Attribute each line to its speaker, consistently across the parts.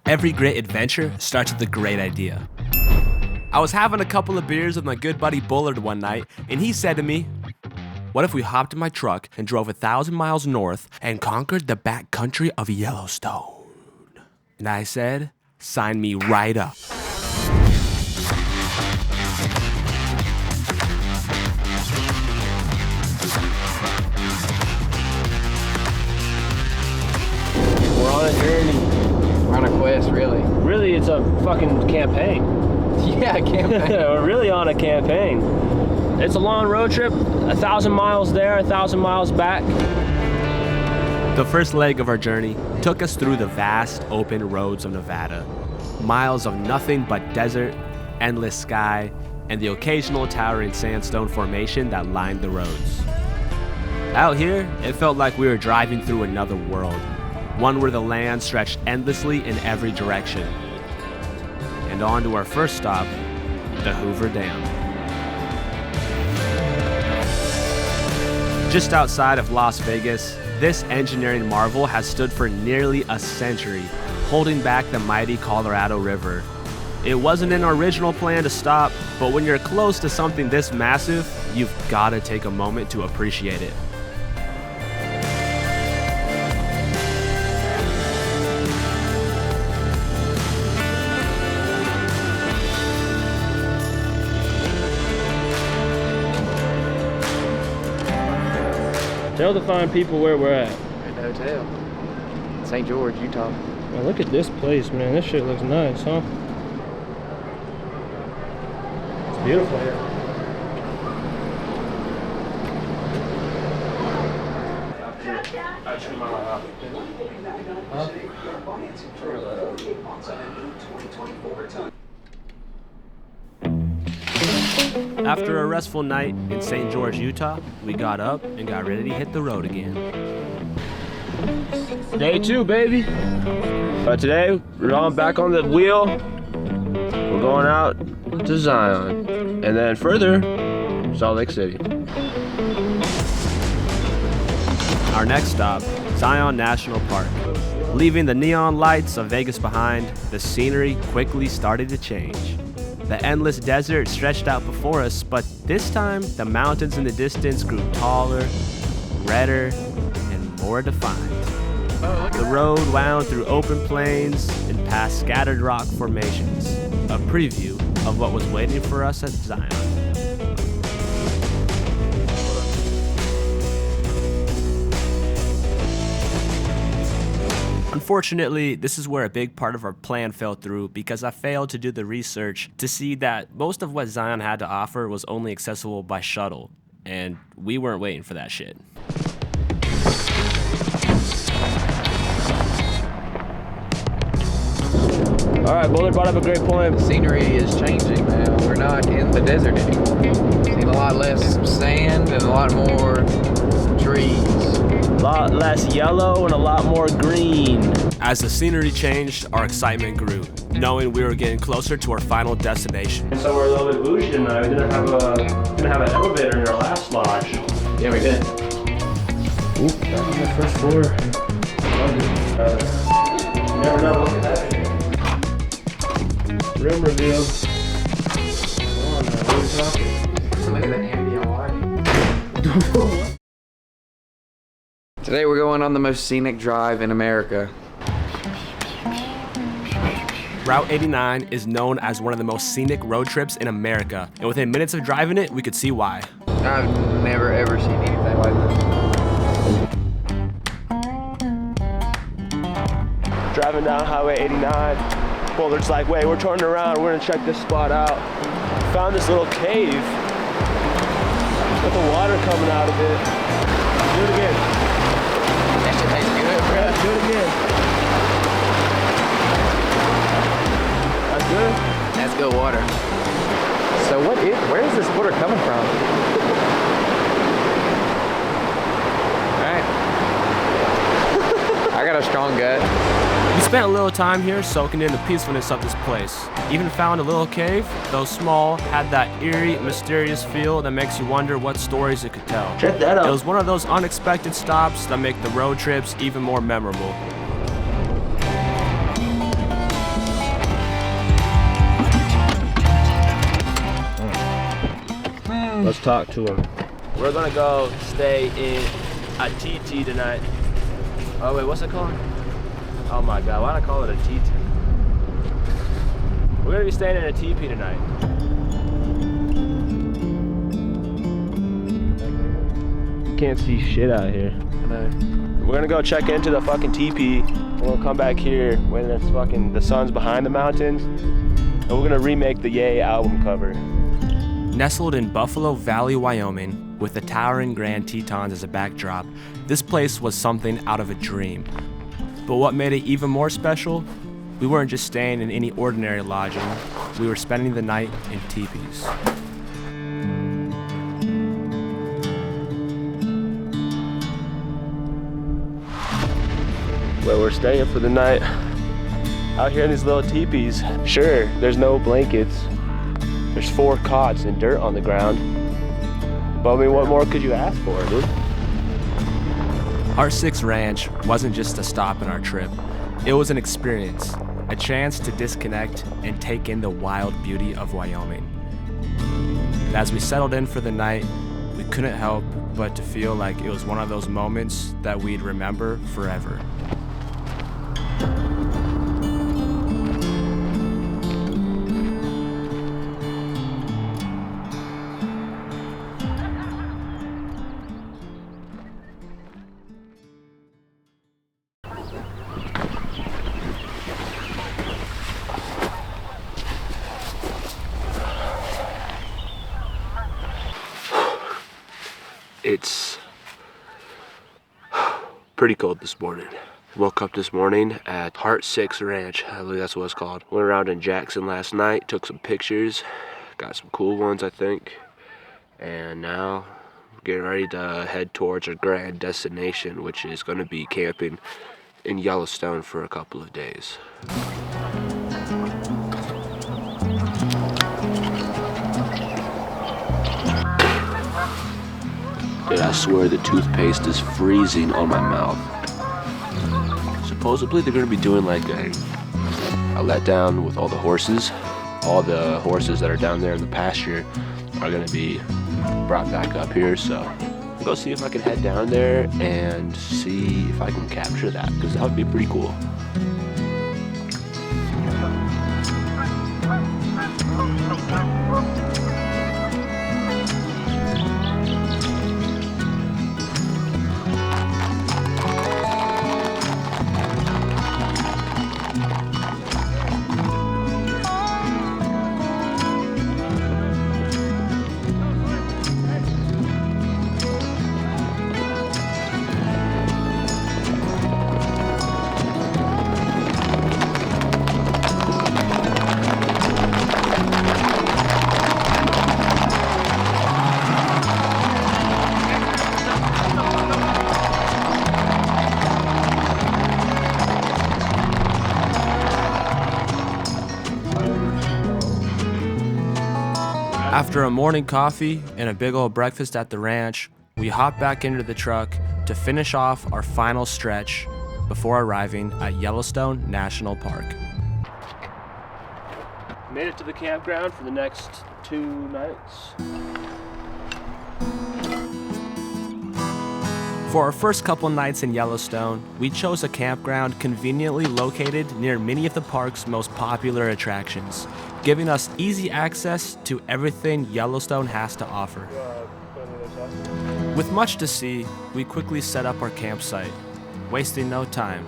Speaker 1: Every great adventure starts with a great idea. I was having a couple of beers with my good buddy Bullard one night, and he said to me, "What if we hopped in my truck and drove 1,000 miles north and conquered the backcountry of Yellowstone?" And I said, "Sign me right up."
Speaker 2: We're on a journey.
Speaker 3: We're on a quest, really.
Speaker 2: Really, it's a fucking campaign.
Speaker 3: Yeah, campaign.
Speaker 2: We're really on a campaign. It's a long road trip, 1,000 miles there, 1,000 miles back.
Speaker 1: The first leg of our journey took us through the vast open roads of Nevada. Miles of nothing but desert, endless sky, and the occasional towering sandstone formation that lined the roads. Out here, it felt like we were driving through another world, one where the land stretched endlessly in every direction. And on to our first stop, the Hoover Dam. Just outside of Las Vegas, this engineering marvel has stood for nearly a century, holding back the mighty Colorado River. It wasn't an original plan to stop, but when you're close to something this massive, you've got to take a moment to appreciate it.
Speaker 2: Tell the fine people where we're at.
Speaker 3: At the hotel. St. George, Utah.
Speaker 2: Man, look at this place, man. This shit looks nice, huh? It's beautiful here.
Speaker 1: After a restful night in St. George, Utah, we got up and got ready to hit the road again.
Speaker 2: Day 2, baby. But today, we're on back on the wheel. We're going out to Zion. And then further, Salt Lake City.
Speaker 1: Our next stop, Zion National Park. Leaving the neon lights of Vegas behind, the scenery quickly started to change. The endless desert stretched out before us, but this time, the mountains in the distance grew taller, redder, and more defined. The road wound through open plains and past scattered rock formations, a preview of what was waiting for us at Zion. Unfortunately, this is where a big part of our plan fell through because I failed to do the research to see that most of what Zion had to offer was only accessible by shuttle, and we weren't waiting for that shit.
Speaker 2: All right, Bullard brought up a great point.
Speaker 3: The scenery is changing now. We're not in the desert anymore. Seen a lot less sand and a lot more trees.
Speaker 2: A lot less yellow and a lot more green.
Speaker 1: As the scenery changed, our excitement grew, knowing we were getting closer to our final destination.
Speaker 2: So we're a little bit bougie tonight. We didn't have an elevator in our last lodge.
Speaker 3: Yeah, we did.
Speaker 2: Oop, back on the first floor. Never know. Look at that shit. Room reveal. Come on now, what are we talking?
Speaker 3: Look at that ambient lighting. Today we're going on the most scenic drive in America.
Speaker 1: Route 89 is known as one of the most scenic road trips in America, and within minutes of driving it, we could see why.
Speaker 3: I've never ever seen anything like this.
Speaker 2: Driving down Highway 89. Bullard's like, wait, we're turning around. We're gonna check this spot out. Found this little cave with the water coming out of it. Do it again.
Speaker 3: That shit tastes good, bro.
Speaker 2: Do it again. That's good.
Speaker 3: That's good water. So where is this water coming from? Alright. I got a strong gut.
Speaker 1: We spent a little time here soaking in the peacefulness of this place. Even found a little cave, though small, had that eerie, mysterious feel that makes you wonder what stories it could tell.
Speaker 2: Check that out.
Speaker 1: It was one of those unexpected stops that make the road trips even more memorable.
Speaker 2: Let's talk to him. We're gonna go stay in a TT tonight. Oh wait, what's it called? Oh my God, why did I call it a TT? We're gonna be staying in a TP tonight. You can't see shit out here. We're gonna go check into the fucking TP. We'll come back here when the sun's behind the mountains, and we're gonna remake the Yay album cover.
Speaker 1: Nestled in Buffalo Valley, Wyoming, with the towering Grand Tetons as a backdrop, this place was something out of a dream. But what made it even more special? We weren't just staying in any ordinary lodging, we were spending the night in teepees.
Speaker 2: Where we're staying for the night, out here in these little teepees. Sure, there's no blankets. There's 4 cots and dirt on the ground. But I mean, what more could you ask for, dude?
Speaker 1: Our 6 Ranch wasn't just a stop in our trip. It was an experience, a chance to disconnect and take in the wild beauty of Wyoming. And as we settled in for the night, we couldn't help but to feel like it was one of those moments that we'd remember forever.
Speaker 2: It's pretty cold this morning. Woke up this morning at Heart 6 Ranch, I believe that's what it's called. Went around in Jackson last night, took some pictures, got some cool ones I think. And now we're getting ready to head towards our grand destination, which is gonna be camping in Yellowstone for a couple of days. Dude, I swear the toothpaste is freezing on my mouth. Supposedly they're gonna be doing like a letdown with all the horses. All the horses that are down there in the pasture are gonna be brought back up here, so I'll go see if I can head down there and see if I can capture that, because that would be pretty cool.
Speaker 1: After a morning coffee and a big old breakfast at the ranch, we hopped back into the truck to finish off our final stretch before arriving at Yellowstone National Park.
Speaker 2: Made it to the campground for the next 2 nights.
Speaker 1: For our first couple nights in Yellowstone, we chose a campground conveniently located near many of the park's most popular attractions, giving us easy access to everything Yellowstone has to offer. With much to see, we quickly set up our campsite, wasting no time.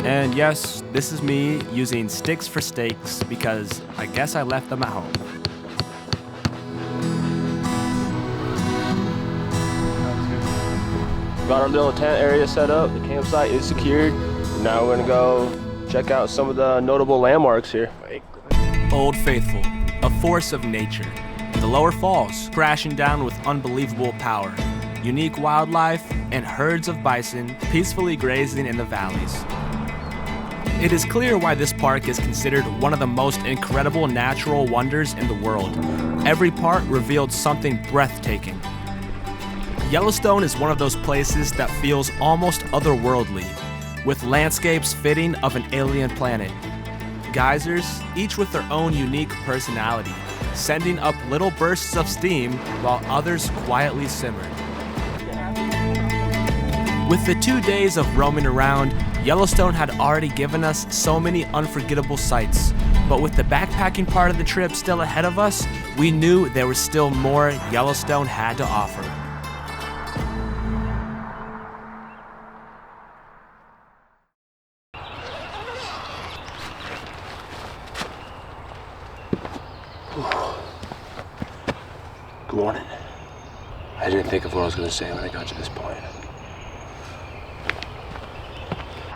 Speaker 1: And yes, this is me using sticks for stakes because I guess I left them at home.
Speaker 2: Got our little tent area set up, the campsite is secured. Now we're gonna go check out some of the notable landmarks here.
Speaker 1: Old Faithful, a force of nature. The Lower Falls, crashing down with unbelievable power. Unique wildlife and herds of bison peacefully grazing in the valleys. It is clear why this park is considered one of the most incredible natural wonders in the world. Every part revealed something breathtaking. Yellowstone is one of those places that feels almost otherworldly, with landscapes fitting of an alien planet. Geysers, each with their own unique personality, sending up little bursts of steam while others quietly simmered. With the 2 days of roaming around, Yellowstone had already given us so many unforgettable sights. But with the backpacking part of the trip still ahead of us, we knew there was still more Yellowstone had to offer.
Speaker 2: Good morning. I didn't think of what I was going to say when I got to this point.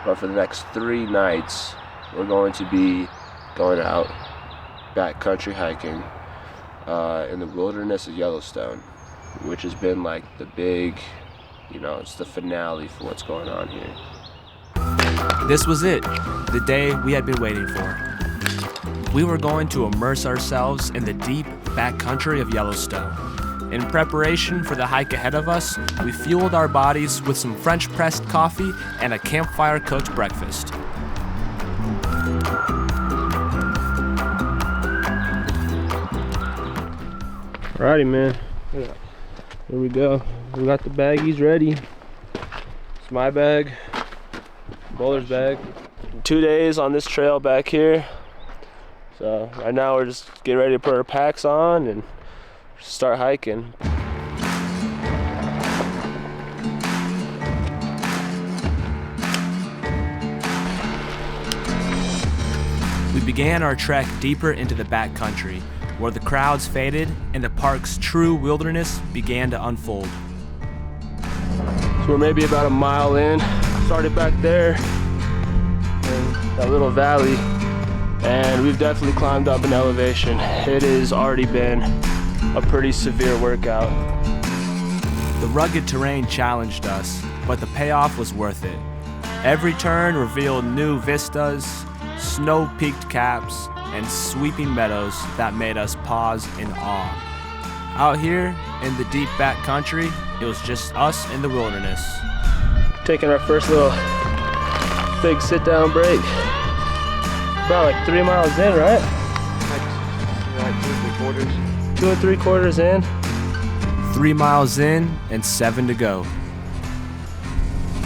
Speaker 2: But for the next 3 nights, we're going to be going out backcountry hiking in the wilderness of Yellowstone, which has been like the big, it's the finale for what's going on here.
Speaker 1: This was it, the day we had been waiting for. We were going to immerse ourselves in the deep backcountry of Yellowstone. In preparation for the hike ahead of us, we fueled our bodies with some French pressed coffee and a campfire cooked breakfast.
Speaker 2: Alrighty, man. Here we go. We got the baggies ready. It's my bag, Bowler's bag. 2 days on this trail back here. So right now we're just getting ready to put our packs on and start hiking.
Speaker 1: We began our trek deeper into the backcountry, where the crowds faded and the park's true wilderness began to unfold.
Speaker 2: So we're maybe about a mile in. Started back there in that little valley, and we've definitely climbed up in elevation. It has already been a pretty severe workout.
Speaker 1: The rugged terrain challenged us, but the payoff was worth it. Every turn revealed new vistas, snow-peaked caps, and sweeping meadows that made us pause in awe. Out here in the deep backcountry, it was just us in the wilderness.
Speaker 2: Taking our first little big sit-down break. About like 3 miles in, right?
Speaker 3: Like 2 3/4.
Speaker 2: 2 3/4 in.
Speaker 1: 3 miles in and 7 to go.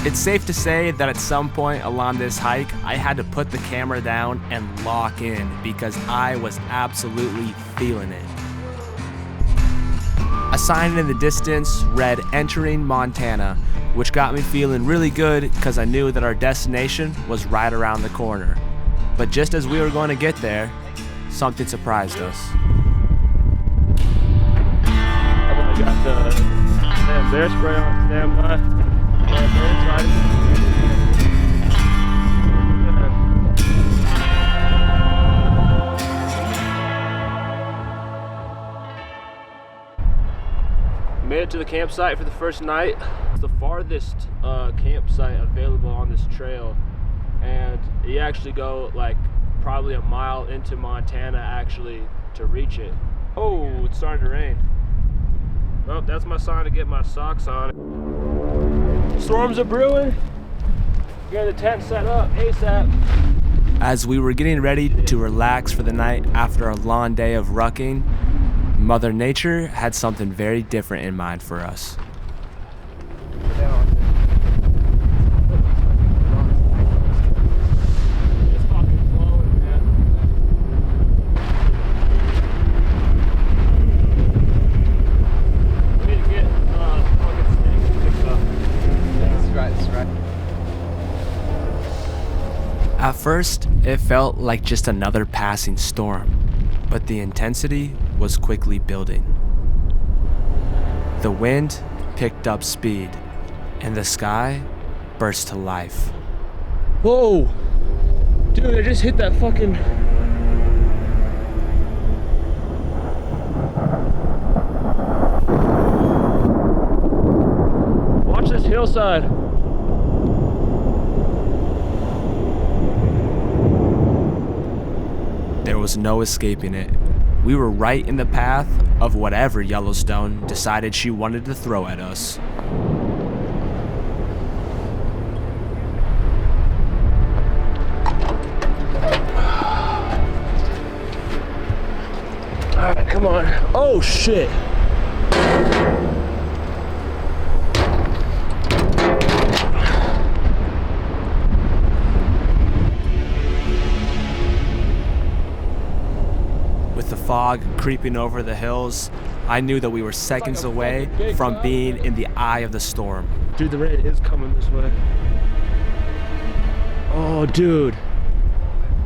Speaker 1: It's safe to say that at some point along this hike, I had to put the camera down and lock in because I was absolutely feeling it. A sign in the distance read "Entering Montana," which got me feeling really good because I knew that our destination was right around the corner. But just as we were going to get there, something surprised us.
Speaker 2: I got the bear spray on standby. Made it to the campsite for the first night. It's the farthest campsite available on this trail, and you actually go like probably a mile into Montana actually to reach it. Oh, it's starting to rain. Well, that's my sign to get my socks on. Storms are brewing. Get the tent set up ASAP.
Speaker 1: As we were getting ready to relax for the night after a long day of rucking, Mother Nature had something very different in mind for us.
Speaker 2: It's fucking blowing, man. We need to get fucking snakes picked up.
Speaker 3: That's right.
Speaker 1: At first, it felt like just another passing storm, but the intensity was quickly building. The wind picked up speed, and the sky burst to life.
Speaker 2: Whoa! Dude, I just hit that fucking... Watch this hillside.
Speaker 1: There was no escaping it. We were right in the path of whatever Yellowstone decided she wanted to throw at us.
Speaker 2: Alright, come Come on. Oh shit.
Speaker 1: With the fog creeping over the hills, I knew that we were seconds away from being in the eye of the storm.
Speaker 2: Dude, the rain is coming this way. Oh, dude.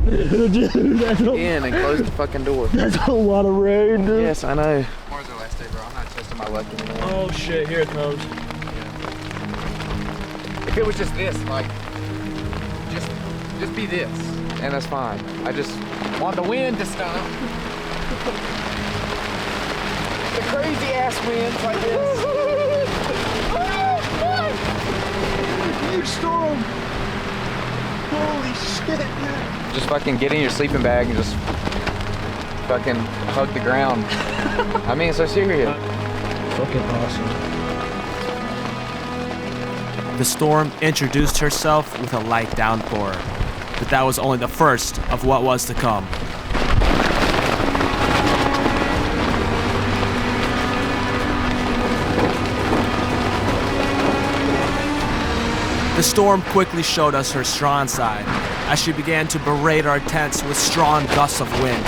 Speaker 2: Dude, that's
Speaker 3: In and close the fucking door.
Speaker 2: that's a lot of rain, dude.
Speaker 3: Yes, I know. Tomorrow's our last day, bro. I'm not testing my luck anymore.
Speaker 2: Oh shit, here it comes.
Speaker 3: If it was just this, like, just be this, and that's fine. I just want the wind to stop. The crazy ass winds like this.
Speaker 2: Huge storm. Holy shit, dude.
Speaker 3: Just fucking get in your sleeping bag and just fucking hug the ground. I mean, it's so serious.
Speaker 2: Fucking awesome.
Speaker 1: The storm introduced herself with a light downpour, but that was only the first of what was to come. The storm quickly showed us her strong side as she began to berate our tents with strong gusts of wind.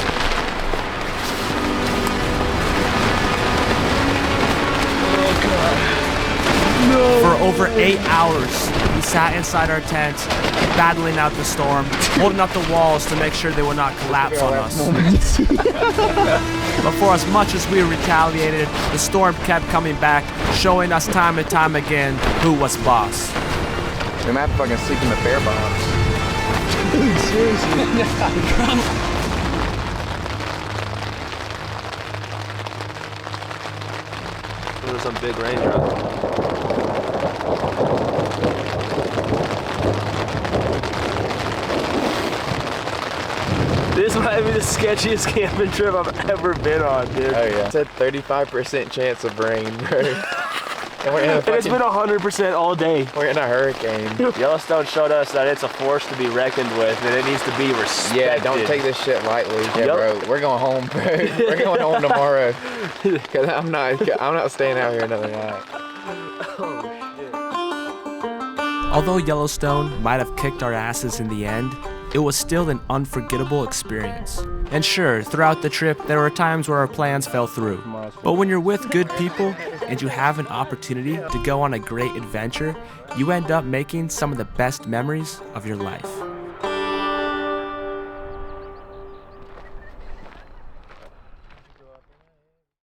Speaker 1: For over 8 hours, we sat inside our tent, battling out the storm, holding up the walls to make sure they would not collapse on us. But for as much as we retaliated, the storm kept coming back, showing us time and time again who was boss.
Speaker 3: We might have to fucking sleep in the bear box.
Speaker 2: Dude, seriously.
Speaker 1: There's some big raindrops.
Speaker 2: This might be the sketchiest camping trip I've ever been on, dude.
Speaker 3: Oh yeah. It's a 35% chance of rain, bro. And we're in a
Speaker 2: And it's been 100% all day.
Speaker 3: we're in a hurricane.
Speaker 2: Yellowstone showed us that it's a force to be reckoned with, and it needs to be respected.
Speaker 3: Yeah, don't take this shit lightly, bro. We're going home, bro. We're going home tomorrow. Cause I'm not staying out here another night.
Speaker 1: Although Yellowstone might have kicked our asses in the end, it was still an unforgettable experience. And sure, throughout the trip, there were times where our plans fell through. But when you're with good people and you have an opportunity to go on a great adventure, you end up making some of the best memories of your life.